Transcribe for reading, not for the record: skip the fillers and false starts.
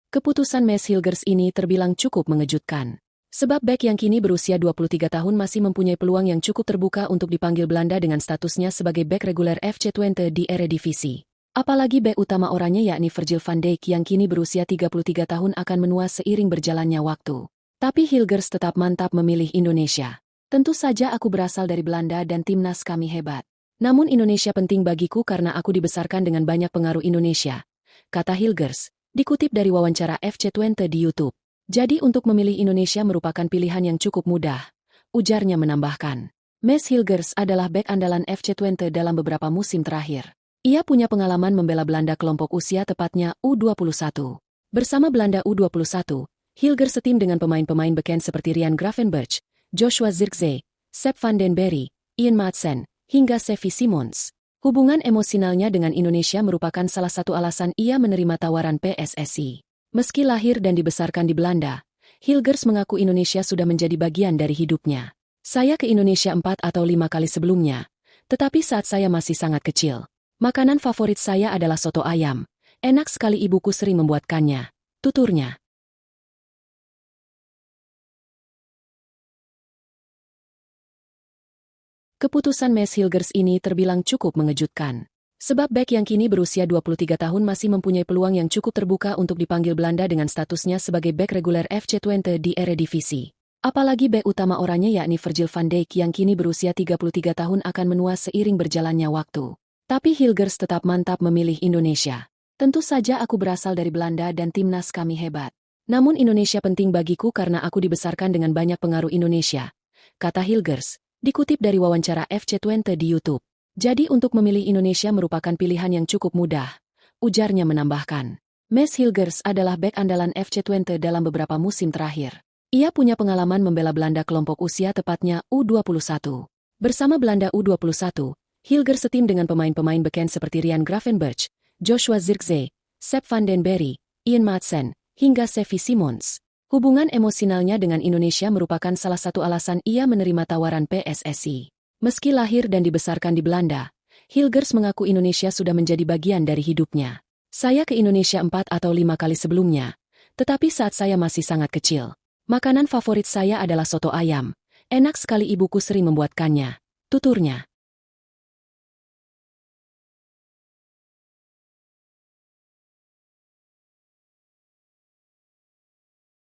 Keputusan Mes Hilgers ini terbilang cukup mengejutkan. Sebab bek yang kini berusia 23 tahun masih mempunyai peluang yang cukup terbuka untuk dipanggil Belanda dengan statusnya sebagai bek reguler FC Twente di Eredivisie. Apalagi bek utama oranye yakni Virgil van Dijk yang kini berusia 33 tahun akan menua seiring berjalannya waktu. Tapi Hilgers tetap mantap memilih Indonesia. Tentu saja aku berasal dari Belanda dan timnas kami hebat. Namun Indonesia penting bagiku karena aku dibesarkan dengan banyak pengaruh Indonesia, kata Hilgers, dikutip dari wawancara FC Twente di YouTube. Jadi untuk memilih Indonesia merupakan pilihan yang cukup mudah, ujarnya menambahkan. Mes Hilgers adalah bek andalan FC Twente dalam beberapa musim terakhir. Ia punya pengalaman membela Belanda kelompok usia tepatnya U21. Bersama Belanda U21, Hilgers setim dengan pemain-pemain beken seperti Ryan Gravenberch, Joshua Zirkzee, Sepp van den Berg, Ian Maatsen, hingga Xavi Simons. Hubungan emosionalnya dengan Indonesia merupakan salah satu alasan ia menerima tawaran PSSI. Meski lahir dan dibesarkan di Belanda, Hilgers mengaku Indonesia sudah menjadi bagian dari hidupnya. Saya ke Indonesia 4 atau 5 kali sebelumnya, tetapi saat saya masih sangat kecil. Makanan favorit saya adalah soto ayam. Enak sekali ibuku sering membuatkannya, tuturnya. Keputusan Mes Hilgers ini terbilang cukup mengejutkan. Sebab bek yang kini berusia 23 tahun masih mempunyai peluang yang cukup terbuka untuk dipanggil Belanda dengan statusnya sebagai bek reguler FC Twente di Eredivisie. Apalagi bek utama oranye yakni Virgil van Dijk yang kini berusia 33 tahun akan menua seiring berjalannya waktu. Tapi Hilgers tetap mantap memilih Indonesia. Tentu saja aku berasal dari Belanda dan timnas kami hebat. Namun Indonesia penting bagiku karena aku dibesarkan dengan banyak pengaruh Indonesia, kata Hilgers, dikutip dari wawancara FC Twente di YouTube. Jadi untuk memilih Indonesia merupakan pilihan yang cukup mudah, ujarnya menambahkan. Mes Hilgers adalah bek andalan FC Twente dalam beberapa musim terakhir. Ia punya pengalaman membela Belanda kelompok usia tepatnya U21. Bersama Belanda U21, Hilgers setim dengan pemain-pemain beken seperti Ryan Gravenberch, Joshua Zirkzee, Sepp van den Berg, Ian Maatsen, hingga Xavi Simons. Hubungan emosionalnya dengan Indonesia merupakan salah satu alasan ia menerima tawaran PSSI. Meski lahir dan dibesarkan di Belanda, Hilgers mengaku Indonesia sudah menjadi bagian dari hidupnya. Saya ke Indonesia 4 atau 5 kali sebelumnya, tetapi saat saya masih sangat kecil. Makanan favorit saya adalah soto ayam. Enak sekali ibuku sering membuatkannya, tuturnya.